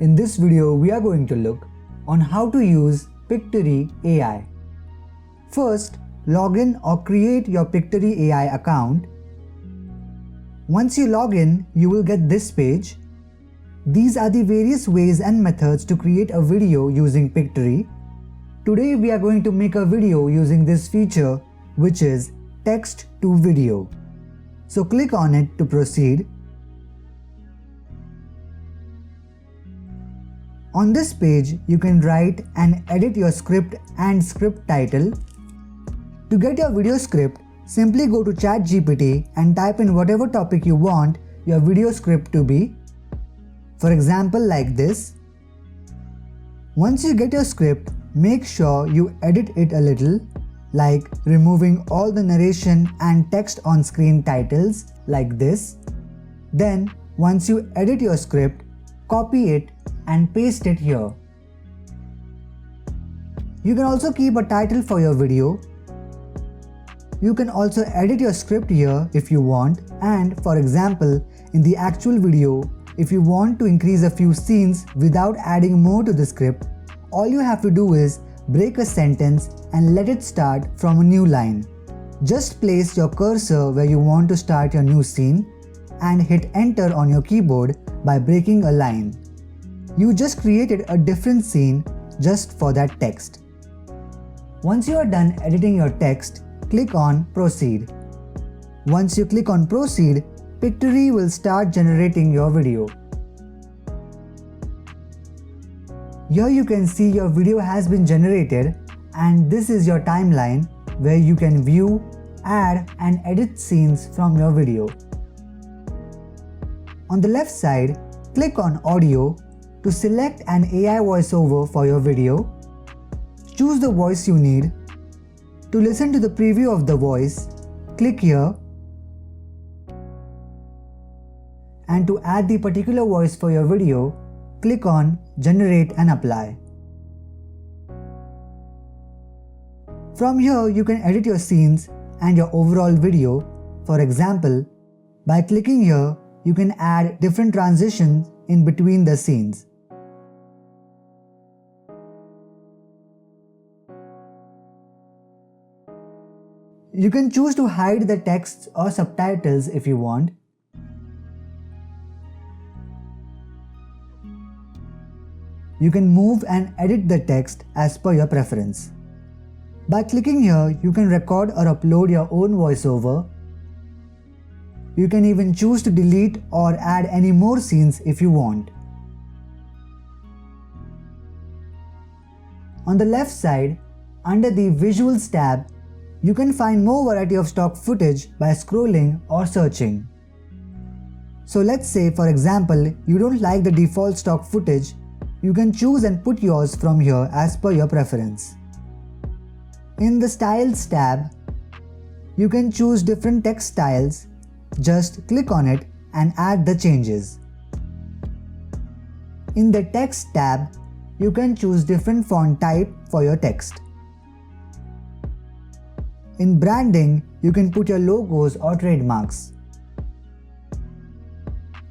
In this video, we are going to look on how to use Pictory AI. First, log in or create your Pictory AI account. Once you log in, you will get this page. These are the various ways and methods to create a video using Pictory. Today we are going to make a video using this feature, which is text to video. So click on it to proceed. On this page, you can write and edit your script and script title. To get your video script, simply go to ChatGPT and type in whatever topic you want your video script to be. For example, like this. Once you get your script, make sure you edit it a little, like removing all the narration and text on screen titles like this. Then, once you edit your script, copy it and paste it here. You can also keep a title for your video. You can also edit your script here if you want, and for example, in the actual video, if you want to increase a few scenes without adding more to the script, all you have to do is break a sentence and let it start from a new line. Just place your cursor where you want to start your new scene and hit enter on your keyboard by breaking a line. You just created a different scene just for that text. Once you are done editing your text, click on Proceed. Once you click on Proceed, Pictory will start generating your video. Here you can see your video has been generated, and this is your timeline where you can view, add and edit scenes from your video. On the left side, click on Audio to select an AI voiceover for your video. Choose the voice you need. To listen to the preview of the voice, click here. And to add the particular voice for your video, click on Generate and Apply. From here, you can edit your scenes and your overall video. For example, by clicking here, you can add different transitions in between the scenes. You can choose to hide the text or subtitles if you want. You can move and edit the text as per your preference. By clicking here, you can record or upload your own voiceover. You can even choose to delete or add any more scenes if you want. On the left side, under the Visuals tab, you can find more variety of stock footage by scrolling or searching. So let's say, for example, you don't like the default stock footage. You can choose and put yours from here as per your preference. In the Styles tab, you can choose different text styles. Just click on it and add the changes. In the Text tab, you can choose different font type for your text. In Branding, you can put your logos or trademarks.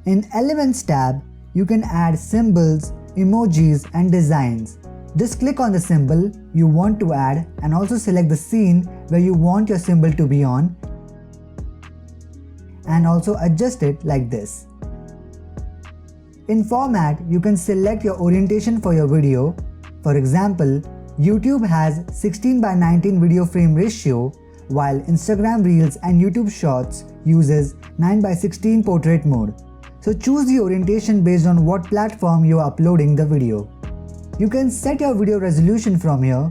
In Elements tab, you can add symbols, emojis and designs. Just click on the symbol you want to add and also select the scene where you want your symbol to be on, and also adjust it like this. In Format, you can select your orientation for your video. For example, YouTube has 16:19 video frame ratio, while Instagram Reels and YouTube Shorts uses 9:16 portrait mode. So choose the orientation based on what platform you are uploading the video. You can set your video resolution from here.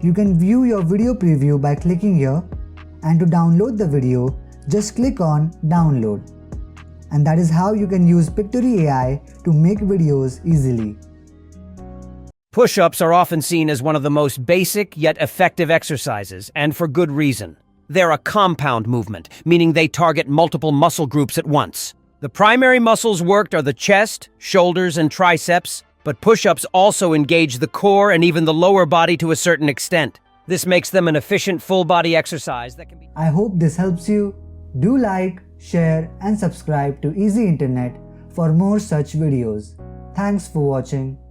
You can view your video preview by clicking here, and to download the video, just click on Download. And that is how you can use Pictory AI to make videos easily. Push-ups are often seen as one of the most basic yet effective exercises, and for good reason. They're a compound movement, meaning they target multiple muscle groups at once. The primary muscles worked are the chest, shoulders, and triceps, but push-ups also engage the core and even the lower body to a certain extent. This makes them an efficient full-body exercise that can be... I hope this helps you. Do like, share, and subscribe to Easy Internet for more such videos. Thanks for watching.